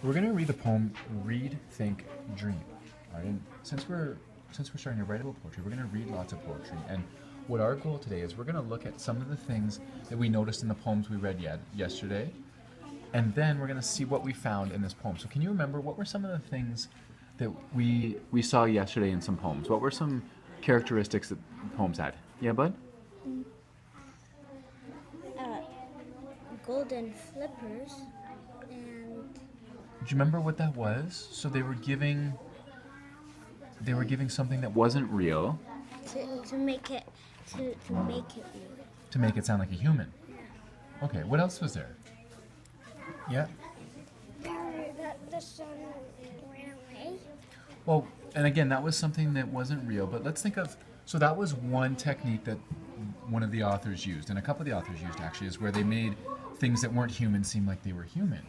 We're gonna read the poem "Read, Think, Dream." All right, and since we're starting to write about poetry, we're gonna read lots of poetry. And what our goal today is, we're gonna look at some of the things that we noticed in the poems we read yesterday, and then we're gonna see what we found in this poem. So, can you remember what were some of the things that we saw yesterday in some poems? What were some characteristics that the poems had? Yeah, bud. Uh, Golden flippers and Do you remember what that was? So they were giving something that wasn't real to make it real. to make it sound like a human. Okay, what else was there? Yeah. That the sun ran away. Well, and again, that was something that wasn't real, but let's think of, so that was one technique that one of the authors used, and a couple of the authors used actually, is where they made things that weren't human seem like they were human.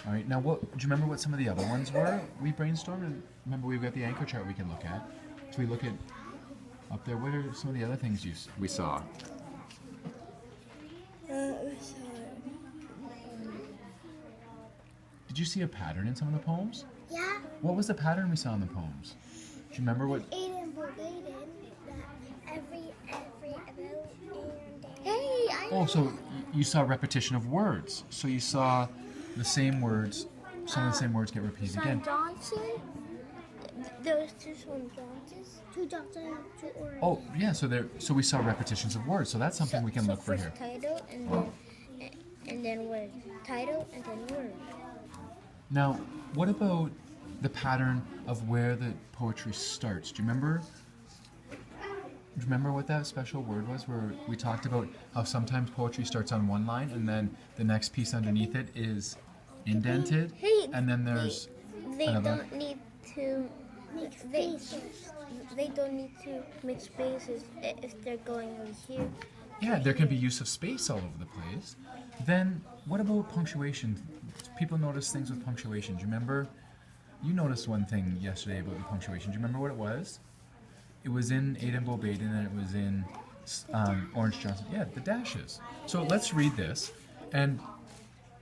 All right, now do you remember what some of the other ones were? We brainstormed, and remember we've got the anchor chart we can look at. So we look at up there, what are some of the other things we saw? Did you see a pattern in some of the poems? Yeah. What was the pattern we saw in the poems? Do you remember what? Aiden Bogaden, that every about and hey, I Oh, so you saw repetition of words. So you saw the same words, some of the same words get repeated again. Johnson. Those two Son Johnsons. Two Johnson, two Orange. Oh, yeah, so we saw repetitions of words. So that's something we can look for first here. Title and then word. Title and then word. Now, what about the pattern of where the poetry starts? Do you remember what that special word was where we talked about how sometimes poetry starts on one line and then the next piece underneath it is indented? Hey, and then there's they another. don't need to make spaces. They don't need to make spaces if they're going over here. Yeah, there can be use of space all over the place. Then, what about punctuation? People notice things with punctuation. Do you remember? You noticed one thing yesterday about the punctuation. Do you remember what it was? It was in Aiden Bobaden and it was in Orange Johnson. Yeah, the dashes. So let's read this. And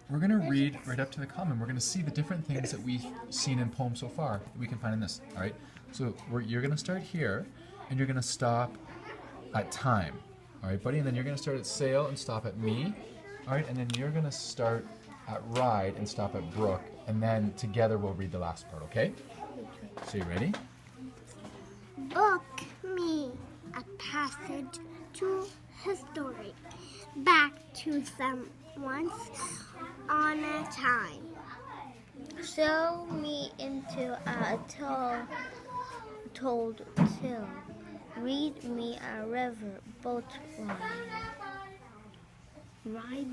we're going to read right up to the comma. We're going to see the different things that we've seen in poems so far that we can find in this. All right? So you're going to start here and you're going to stop at time. All right, buddy? And then you're going to start at sail and stop at me. All right? And then you're going to start at ride and stop at brook. And then together we'll read the last part, okay? So you ready? Book me a passage to history, back to some once on a time. Show me into a told tale. Read me a river boat ride. Ride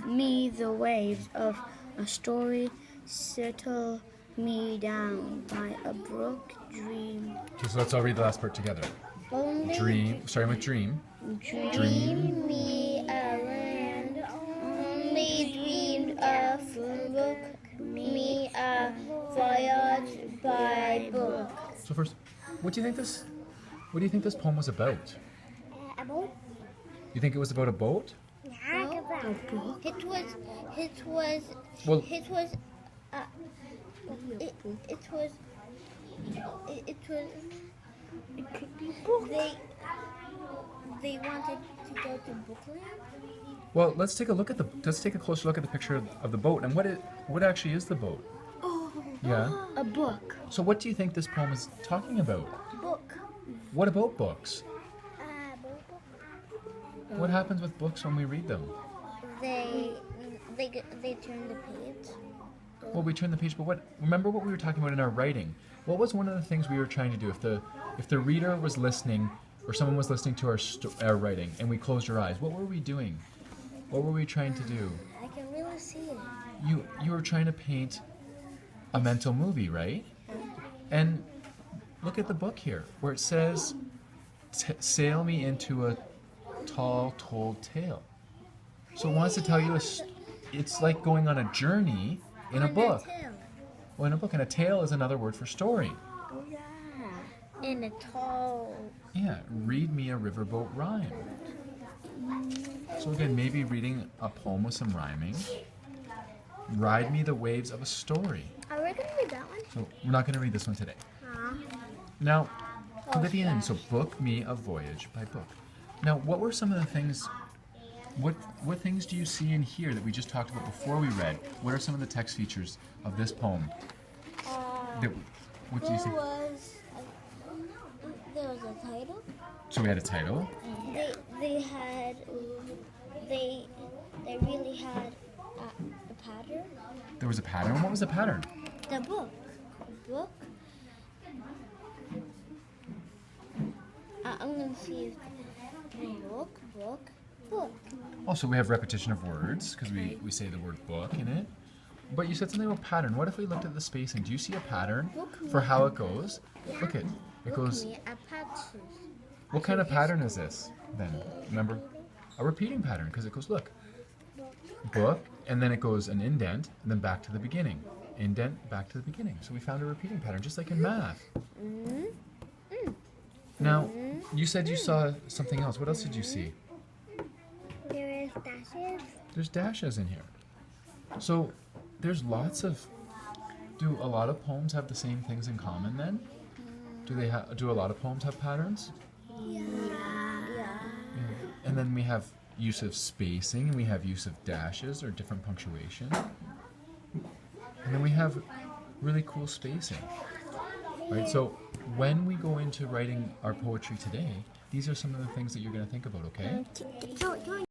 me the waves of a story, settle me down by a brook dream. Okay, so let's all read the last part together. Dream, starting with dream. Dream me a land, only dreamed of book me a voyage by book. So first, what do you think this poem was about? A boat? You think it was about a boat? A book? It was, Well- it was, it could be book. They wanted to go to Bookland. Well, let's take a closer look at the picture of the boat and what actually is the boat? Oh, Yeah. a book. So what do you think this poem is talking about? Book. What about books? Book. What happens with books when we read them? They turn the page. Well, we turn the page, but remember what we were talking about in our writing? What was one of the things we were trying to do? If the reader was listening, or someone was listening to our writing, and we closed our eyes, what were we doing? What were we trying to do? I can really see it. You were trying to paint a mental movie, right? And look at the book here, where it says, "Sail me into a tall told tale." So it wants to tell you it's like going on a journey in a book. Well, in a book, and a tale is another word for story. Oh yeah. In a tall. Yeah, read me a riverboat rhyme. So again, maybe reading a poem with some rhyming. Ride me the waves of a story. Are we gonna read that one? So we're not going to read this one today. Now, look at the end. So book me a voyage by book. Now, what were some of the things? What things do you see in here that we just talked about before we read? What are some of the text features of this poem? What do you see? There was a title. So we had a title. They really had a pattern. There was a pattern. What was the pattern? The book. I'm gonna see if book. Oh, so we have repetition of words because we say the word book in it. But you said something about pattern. What if we looked at the spacing? Do you see a pattern for how it goes? Look it. It goes. What kind of pattern is this then? Remember? A repeating pattern because it goes, look, book, and then it goes an indent, and then back to the beginning. Indent, back to the beginning. So we found a repeating pattern, just like in math. Now, you said you saw something else. What else did you see? There is dashes. There's dashes in here. So there's lots of. Do a lot of poems have the same things in common then? Do a lot of poems have patterns? Yeah. And then we have use of spacing, and we have use of dashes or different punctuation. And then we have really cool spacing. Right? So when we go into writing our poetry today, these are some of the things that you're going to think about, okay?